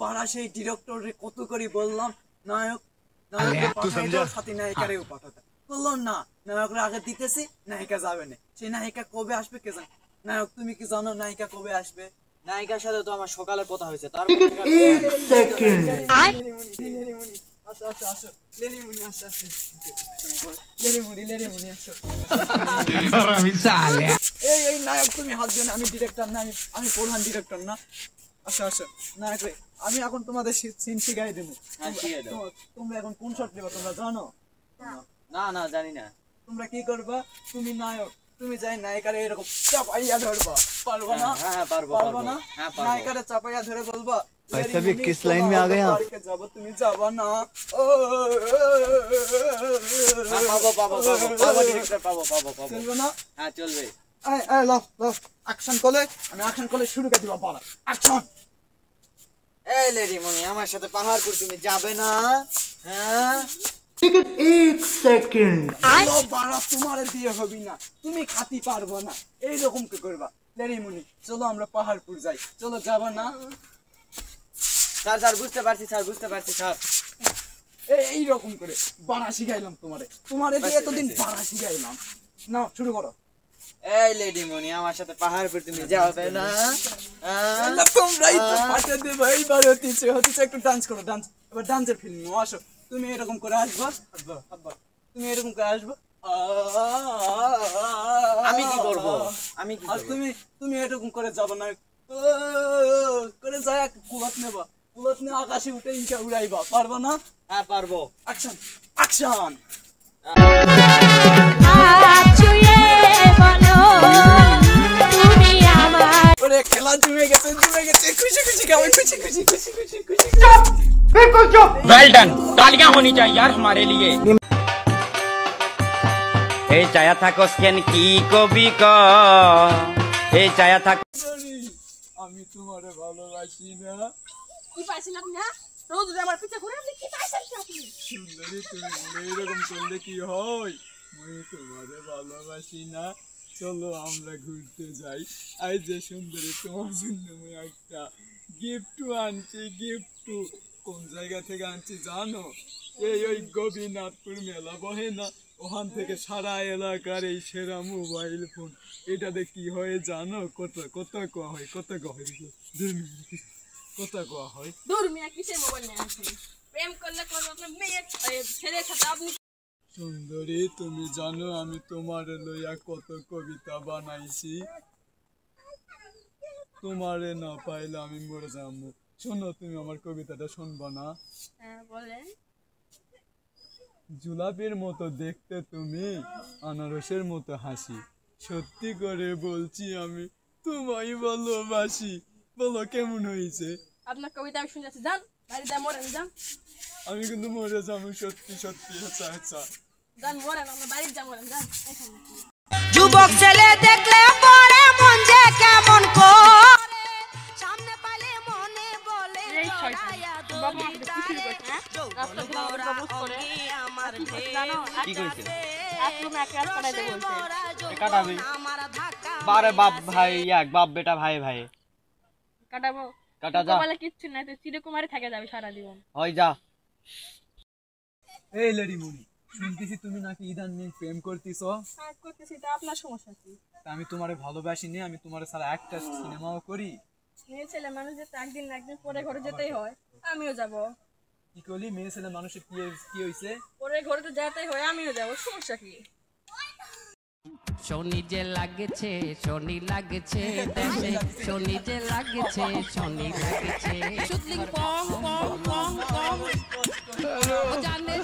বাড়া সেই ডিরেক্টরে কত করে বললাম নায়ক নায়ক পাঠাই দাও, সাথে নায়িকারেও পাঠাতে বললাম না, নায়করা আগে দিতেছি, নায়িকা যাবে না। সেই নায়িকা কবে আসবে কে জানে? নায়ক তুমি কি জানো নায়িকা কবে আসবে? নায়িকার সাথে তো আমার সকালে কথা হয়েছে, তার নায়ক তুমি হাত দিও না, আমি ডিরেক্টর না, আমি প্রধান ডিরেক্টর না। আচ্ছা আচ্ছা নায়ক রে, আমি এখন তোমাদের সিন শিখাই দেবো। তোমরা এখন কোন শট নেবা তোমরা জানো? না না জানি না। তোমরা কি করবা? তুমি নায়ক, তুমি যাই নায়িকারে এরকম চাপাইয়া ধরবা, পারবা না? হ্যাঁ পারবো পারবা না? নায়িকারে চাপাইয়া ধরে বলবা सभी किस लाइन में आ गए आप? जब तुम जावा ना चलबो ना? হ্যাঁ চলবে। লাভ লাভ অ্যাকশন করলে আমি অ্যাকশন করলে শুরু করে দিবা। বলা অ্যাকশন। এই লেডি মনি, আমার সাথে পাহাড়পুর তুমি যাবে না? হ্যাঁ ঠিক 1 সেকেন্ড। আলো বাড়া তোমারে দিয়ে হবে না, তুমি খাতি পারবো না, এই রকম কি করবা? লেডি মনি চলো আমরা পাহাড়পুর যাই, চলো যাবা না? স্যার স্যার বুঝতে পারছি স্যার, বুঝতে পারছি স্যার। এই রকম করে বাড়া শিখাইলাম তোমারে দিয়ে এতদিন বাড়া শিখাইলাম। নাও শুরু করো। এই লেডি মনি, আমার সাথে পাহাড়পুর তুমি যাবে না? তোমরাই তো পাঠে দেবো। এইবার হচ্ছে একটু ডান্স করো, ডান্স। এবার ডান্সের ফিল্ম আসো, তুমি এরকম করে আসবা, তুমি এরকম করে আসবা। আমি কি করব? আমি কি আর তুমি এরকম করে যাবো না, করে যায় কুলাত নেবা, কুলাত নিয়ে আকাশে উঠে ইটা উড়াইবা। পারবা না? হ্যাঁ পারবো। Action action. ওরে খেলা জমে গেছে, খুশি খুশি খাবে, খুশি খুশি খুশি খুশি খুশি। बिल्कुल चुप। वेल डन, तालियां होनी चाहिए यार हमारे लिए। এই চায়া থাকো স্কেন কি কবি ক, এই চায়া থাকো। আমি তোমারে ভালোবাসি না। কি পাইছিলাম না? রোজ আমার পিছে ঘুরে আপনি কি পাইছেন আপনি? সুন্দরী তুমি এরকম করলে কি হয়? আমি তোমারে ভালোবাসি না, চলো আমরা ঘুরতে যাই। আই যে সুন্দরী, তোমার জন্য আমি একটা গিফট আনছি। গিফট কোন জায়গা থেকে আনছি জানো? ওই গোপীনাথপুর মেলা বহে না, ওখান থেকে সারা এলাকার এই সেরা মোবাইল ফোন। এটাতে কি হয় জানো? কত কোয়া হয়, কত কোয়া হয়, কত কোয়া হয়। দূর মিয়া কিসের মোবাইল নিয়ে আসেন? প্রেম করলে কোন আপনার মেয়ে ছেলের সাথে আপনি। সুন্দরী তুমি জানো আমি তোমারে লইয়া কত কবিতা বানাইছি, তোমারে না পাইলে আমি মরে যাবো। শোনো, তুমি আমার কবিতাটা শুনবা না? হ্যাঁ বলেন। জুলাপের মতো দেখতে তুমি, আনারসের মতো হাসি, সত্যি করে বলছি আমি তোমায় ভালোবাসি। বলো কেমন হয়েছে? আপনার কবিতা আমি শুনে যাচ্ছি, যান বাড়িতে মরেন, যান। আমি কিন্তু মরে যাবো, সত্যি সত্যি। আচ্ছা আচ্ছা যান মরেন, আমরা বাড়িতে যা মরেন, যান। যুবক ছেলে দেখলে পরে মন যে কেমন করে, সামনে পাইলে মনে বলে জড়ায়া দড়িটা রে, যৌবন ভরা অঙ্গে আমার ঢেউ করেছিল? কাটাবো বারে বাপ ভাই এক, বাপ বেটা ভাই ভাই কাটা যা। বলে কিচ্ছু নাই, তো চিরকুমারী থেকে যাবে সারা জীবন। হয় যা। এই লেডি মুনি, শুনতেছি তুমি নাকি ইদানিং প্রেম করতেছ। কাজ করতেছি, তা আপনার সমস্যা কি? আমি তোমারে ভালোবাসি নি, আমি তোমার ছাড়া একটা সিনেমাও করি। মেয়ে ছেলে মানুষ যেতে একদিন না একদিন পরে ঘরে যেতেই হয়, আমিও যাব। কি করলি? মেয়ে ছেলে মানুষের কি হয়েছে? পরে ঘরে তো যেতেই হয়, আমিও যাব, সমস্যা কি? শনি যে লাগছে, শনি লাগছে দেশে, শনি যে লাগছে, শনি লাগছে। শুধু পং পং পং পং জানে